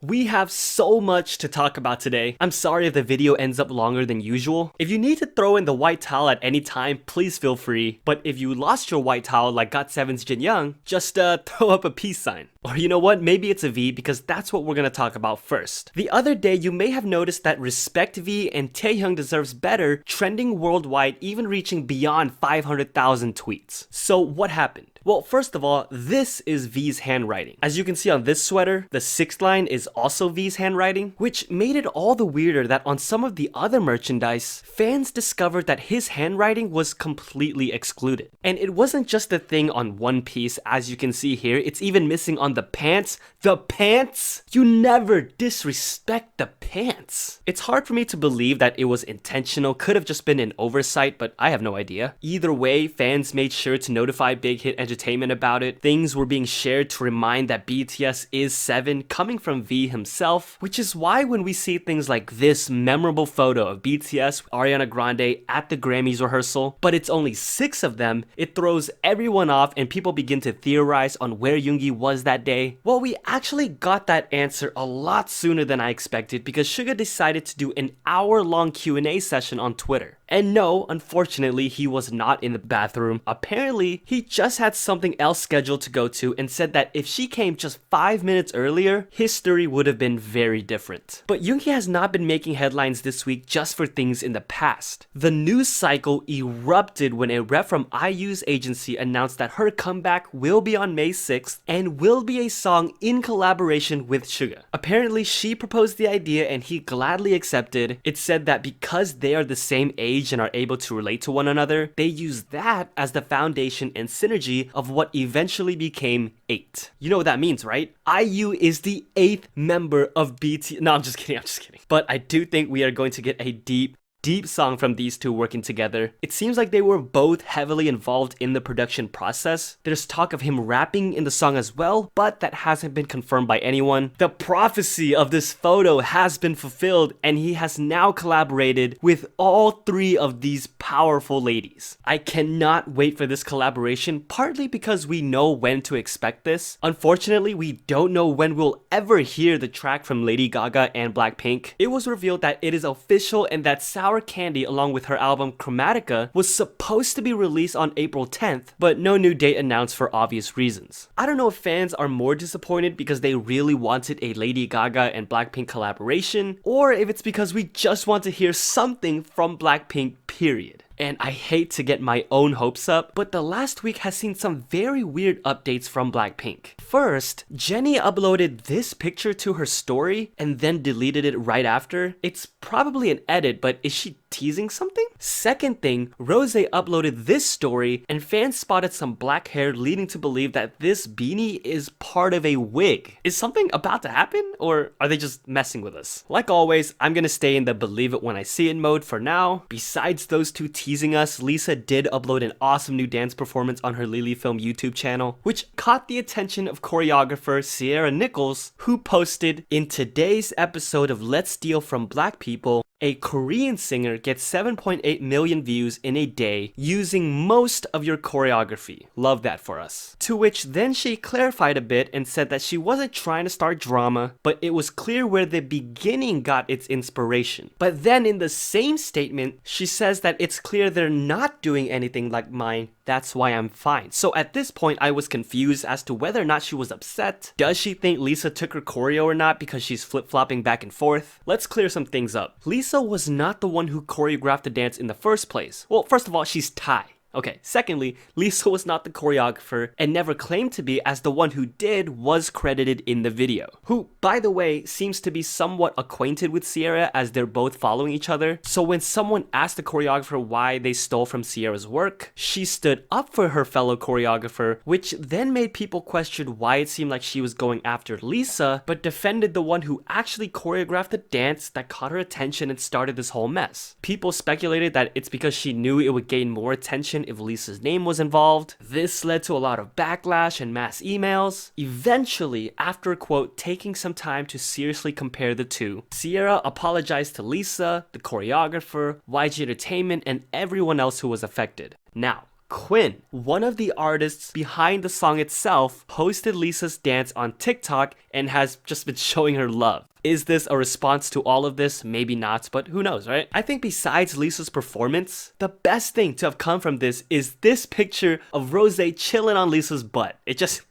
We have so much to talk about today. I'm sorry if the video ends up longer than usual. If you need to throw in the white towel at any time, please feel free. But if you lost your white towel like GOT7's Jin Young, just throw up a peace sign. Or you know what, maybe it's a V because that's what we're gonna talk about first. The other day, you may have noticed that Respect V and Taehyung Deserves Better trending worldwide, even reaching beyond 500,000 tweets. So what happened? Well, first of all, this is V's handwriting. As you can see on this sweater, the sixth line is also V's handwriting, which made it all the weirder that on some of the other merchandise, fans discovered that his handwriting was completely excluded. And it wasn't just a thing on one piece, as you can see here, it's even missing on the pants. The pants? You never disrespect the pants. It's hard for me to believe that it was intentional, could have just been an oversight, but I have no idea. Either way, fans made sure to notify Big Hit Entertainment about it. Things were being shared to remind that BTS is 7, coming from V himself, which is why when we see things like this memorable photo of BTS with Ariana Grande at the Grammys rehearsal, but it's only 6 of them, it throws everyone off and people begin to theorize on where Junkee was that day. Well, we actually got that answer a lot sooner than I expected because Suga decided to do an hour-long Q&A session on Twitter. And no, unfortunately, he was not in the bathroom. Apparently, he just had something else scheduled to go to and said that if she came just 5 minutes earlier, history would have been very different. But Junkee has not been making headlines this week just for things in the past. The news cycle erupted when a rep from IU's agency announced that her comeback will be on May 6th and will be a song in collaboration with Suga. Apparently, she proposed the idea and he gladly accepted. It said that because they are the same age and are able to relate to one another, they use that as the foundation and synergy of what eventually became 8. You know what that means, right? IU is the 8th member of BT. No, I'm just kidding. But I do think we are going to get a deep song from these two working together. It seems like they were both heavily involved in the production process. There's talk of him rapping in the song as well, but that hasn't been confirmed by anyone. The prophecy of this photo has been fulfilled and he has now collaborated with all 3 of these powerful ladies. I cannot wait for this collaboration, partly because we know when to expect this. Unfortunately, we don't know when we'll ever hear the track from Lady Gaga and Blackpink. It was revealed that it is official and that Sour Candy, along with her album Chromatica, was supposed to be released on April 10th, but no new date announced for obvious reasons. I don't know if fans are more disappointed because they really wanted a Lady Gaga and Blackpink collaboration, or if it's because we just want to hear something from Blackpink, period. And I hate to get my own hopes up, but the last week has seen some very weird updates from Blackpink. First, Jennie uploaded this picture to her story and then deleted it right after. It's probably an edit, but is she teasing something? Second thing, Rose uploaded this story and fans spotted some black hair leading to believe that this beanie is part of a wig. Is something about to happen or are they just messing with us? Like always, I'm gonna stay in the believe it when I see it mode for now. Besides those two teasing us, Lisa did upload an awesome new dance performance on her Lily Film YouTube channel, which caught the attention of choreographer Sierra Nichols, who posted, "In today's episode of Let's Steal from Black People, a Korean singer gets 7.8 million views in a day using most of your choreography. Love that for us." To which then she clarified a bit and said that she wasn't trying to start drama, but it was clear where the beginning got its inspiration. But then in the same statement, she says that it's clear they're not doing anything like mine. That's why I'm fine. So at this point, I was confused as to whether or not she was upset. Does she think Lisa took her choreo or not because she's flip-flopping back and forth? Let's clear some things up. Lisa was not the one who choreographed the dance in the first place. Well, first of all, she's Thai. Okay, secondly, Lisa was not the choreographer and never claimed to be, as the one who did was credited in the video. Who, by the way, seems to be somewhat acquainted with Sierra as they're both following each other. So when someone asked the choreographer why they stole from Sierra's work, she stood up for her fellow choreographer, which then made people question why it seemed like she was going after Lisa, but defended the one who actually choreographed the dance that caught her attention and started this whole mess. People speculated that it's because she knew it would gain more attention if Lisa's name was involved. This led to a lot of backlash and mass emails. Eventually, after quote, taking some time to seriously compare the two, Sierra apologized to Lisa, the choreographer, YG Entertainment, and everyone else who was affected. Now, Quinn, one of the artists behind the song itself, posted Lisa's dance on TikTok and has just been showing her love. Is this a response to all of this? Maybe not, but who knows, right? I think besides Lisa's performance, the best thing to have come from this is this picture of Rose chilling on Lisa's butt. It just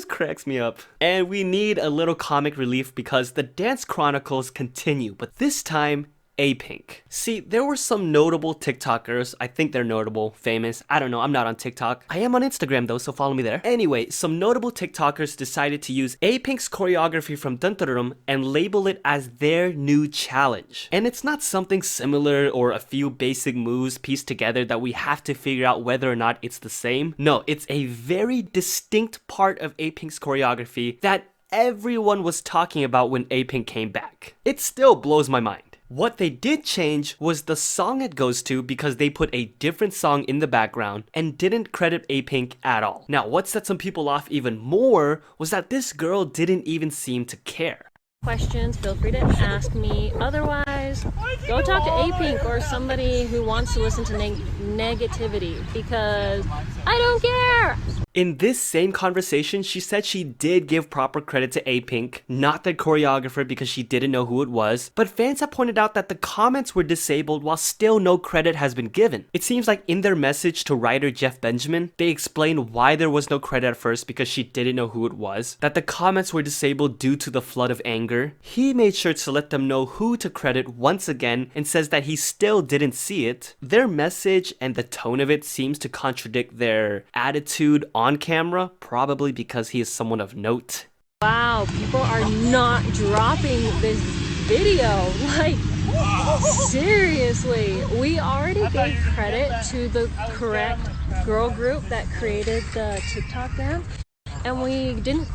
cracks me up. And we need a little comic relief because the dance chronicles continue, but this time, Apink. See, there were some notable TikTokers. I think they're notable, famous. I don't know, I'm not on TikTok. I am on Instagram though, so follow me there. Anyway, some notable TikTokers decided to use Apink's choreography from Duntarum and label it as their new challenge. And it's not something similar or a few basic moves pieced together that we have to figure out whether or not it's the same. No, it's a very distinct part of Apink's choreography that everyone was talking about when Apink came back. It still blows my mind. What they did change was the song it goes to because they put a different song in the background and didn't credit Apink at all. Now, what set some people off even more was that this girl didn't even seem to care. Questions, feel free to ask me. Otherwise, go talk to Apink or somebody who wants to listen to negativity because I don't care. In this same conversation, she said she did give proper credit to Apink, not the choreographer because she didn't know who it was, but fans have pointed out that the comments were disabled while still no credit has been given. It seems like in their message to writer Jeff Benjamin, they explained why there was no credit at first because she didn't know who it was, that the comments were disabled due to the flood of anger. He made sure to let them know who to credit once again and says that he still didn't see it. Their message and the tone of it seems to contradict their attitude on camera, probably because he is someone of note. Wow, people are not dropping this video. Like, seriously, we already gave credit to the correct girl group that created the TikTok dance, and we didn't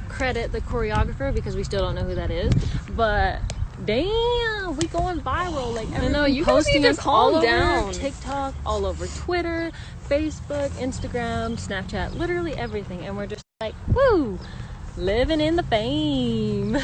credit the choreographer because we still don't know who that is, but damn, we going viral. Like, I know, you guys posting need to us calm all down. over TikTok, all over Twitter, Facebook, Instagram, Snapchat, literally everything, and we're just like, woo, living in the fame.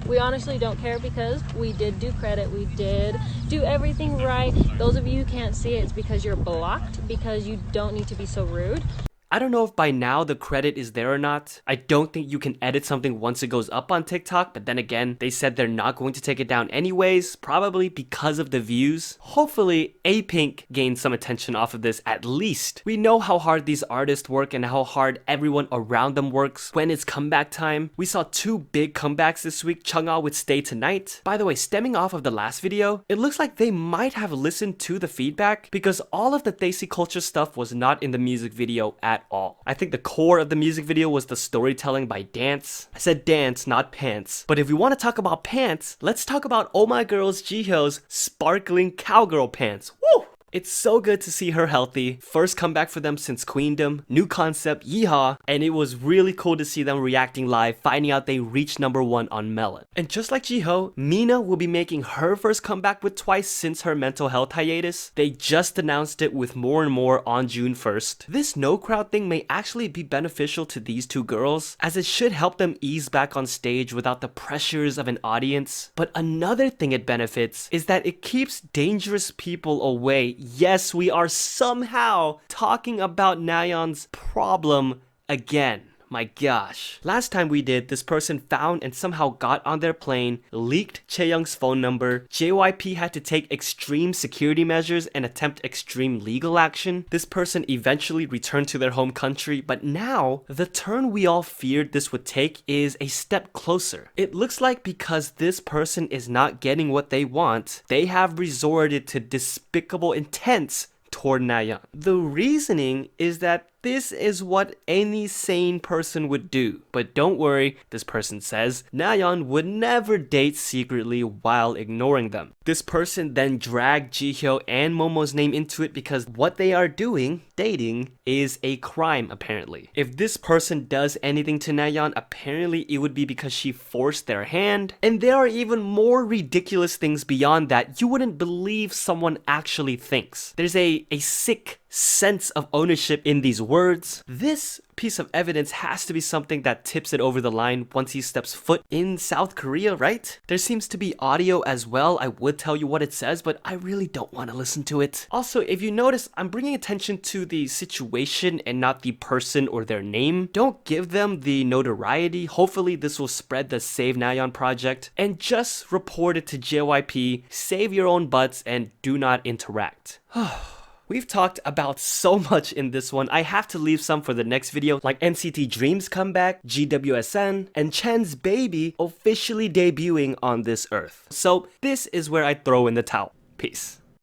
We honestly don't care because we did do credit, we did do everything right. Those of you who can't see it, it's because you're blocked, because you don't need to be so rude. I don't know if by now the credit is there or not. I don't think you can edit something once it goes up on TikTok, but then again, they said they're not going to take it down anyways, probably because of the views. Hopefully, Apink gained some attention off of this at least. We know how hard these artists work and how hard everyone around them works when it's comeback time. We saw two big comebacks this week, Chang'e with Stay Tonight. By the way, stemming off of the last video, it looks like they might have listened to the feedback because all of the Desi culture stuff was not in the music video at all. I think the core of the music video was the storytelling by Dance. I said dance, not pants. But if we want to talk about pants, let's talk about Oh My Girl's Jihyo's sparkling cowgirl pants. Woo! It's so good to see her healthy. First comeback for them since Queendom. New concept, yeehaw. And it was really cool to see them reacting live, finding out they reached #1 on Melon. And just like Jihyo, Mina will be making her first comeback with Twice since her mental health hiatus. They just announced it with more and more on June 1st. This no crowd thing may actually be beneficial to these two girls, as it should help them ease back on stage without the pressures of an audience. But another thing it benefits is that it keeps dangerous people away. Yes, we are somehow talking about Nayeon's problem again. My gosh. Last time we did, this person found and somehow got on their plane, leaked Chaeyoung's phone number. JYP had to take extreme security measures and attempt extreme legal action. This person eventually returned to their home country, but now, the turn we all feared this would take is a step closer. It looks like because this person is not getting what they want, they have resorted to despicable intents toward Nayeon. The reasoning is that this is what any sane person would do. But don't worry, this person says, Nayeon would never date secretly while ignoring them. This person then dragged Jihyo and Momo's name into it because what they are doing, dating, is a crime apparently. If this person does anything to Nayeon, apparently it would be because she forced their hand. And there are even more ridiculous things beyond that you wouldn't believe someone actually thinks. There's a sick sense of ownership in these words. This piece of evidence has to be something that tips it over the line once he steps foot in South Korea, right? There seems to be audio as well. I would tell you what it says, but I really don't want to listen to it. Also, if you notice, I'm bringing attention to the situation and not the person or their name. Don't give them the notoriety. Hopefully this will spread the Save Nayeon project, and just report it to JYP, save your own butts, and do not interact. We've talked about so much in this one. I have to leave some for the next video, like NCT Dream's comeback, GWSN, and Chen's baby officially debuting on this earth. So this is where I throw in the towel. Peace.